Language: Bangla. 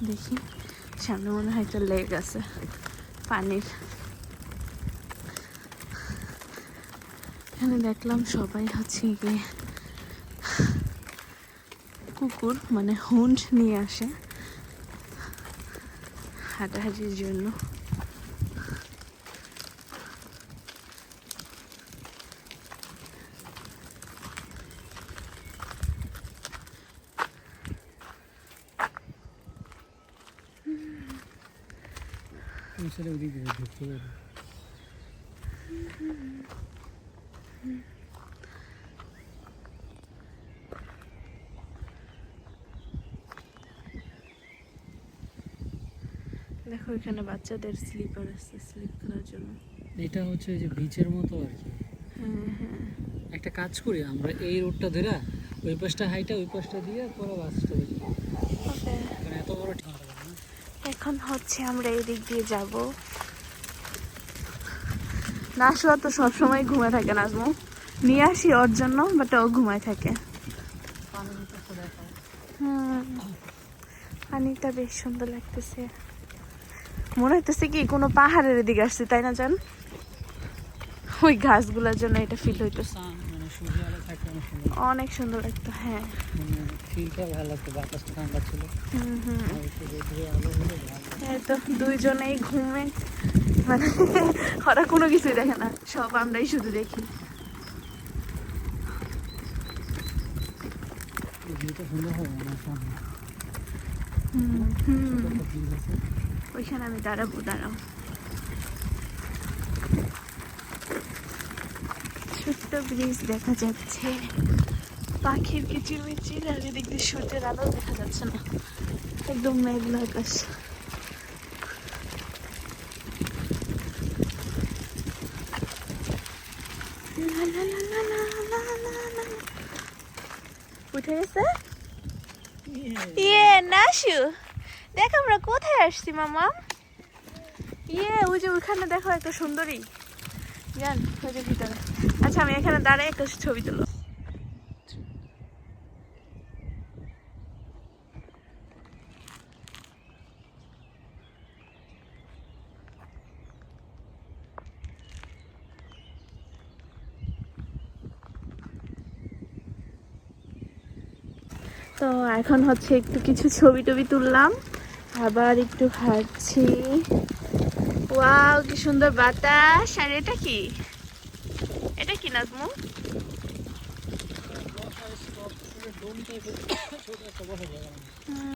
দেখি সামনে মনে হয় একটা লেক আছে পানির। এখানে দেখলাম সবাই হচ্ছে গিয়ে কুকুর মানে হুন্ড নিয়ে আসে হাঁটাহাঁটির জন্য। দেখো এখানে বাচ্চাদের স্লিপার আছে স্লিপ করার জন্য। এটা হচ্ছে যে বিচের মতো আর কি। হ্যাঁ হ্যাঁ, একটা কাজ করি আমরা, এই রোডটা ধরে ওই পাশটা হাইটা ওই পাশটা দিয়ে পরে বাসটা বুঝি, ওকে। কারণ এত বড় ঠিক হবে না। এখন হচ্ছে আমরা এই দিক দিয়ে যাব। নাশোয়া তো সবসময় ঘুমায় থাকে, নাজমু নিয়ে আসি ওর জন্য, বাট ও ঘুমায় থাকে। পানিটা বেশ সুন্দর লাগতেছে, মনে হইতেছে কি কোনো পাহাড়ের দিকে আসছে, তাই না জান? ওই গাছগুলোর জন্য এটা ফিল হইতেছে। মানে সূর্য আলো থাকলে অনেক সুন্দর লাগতো। হ্যাঁ মানে ফিলটা ভালো লাগতো, বাতাসটা ঠান্ডা ছিল। এই তো দুইজনেই ঘুমে, মানে ওরা কোনো কিছুই দেখে না, সব আমরাই শুধু দেখি। ওইখানে আমি দাঁড়াবো, দাঁড়াও। ছোট্ট ব্রিজ দেখা যাচ্ছে, পাখির কিচিরমিচির, আর এদিক দিয়ে সূর্যের আলো দেখা যাচ্ছে না, একদম মেঘলা আকাশ। উঠে গেছে ইয়ে নাশু, দেখ আমরা কোথায় আসছি মামা। ইয়ে ওই যে ওইখানে দেখো একটা সুন্দরী, জান ওই যে ভিতরে। আচ্ছা আমি এখানে দাঁড়াই একটা ছবি তুলো। তো এখন হচ্ছে একটু কিছু ছবি টবি তুললাম, আবার একটু হাঁটছি। ওয়াও কি সুন্দর বাতাস। আর এটা কি, এটা কি নাজমু?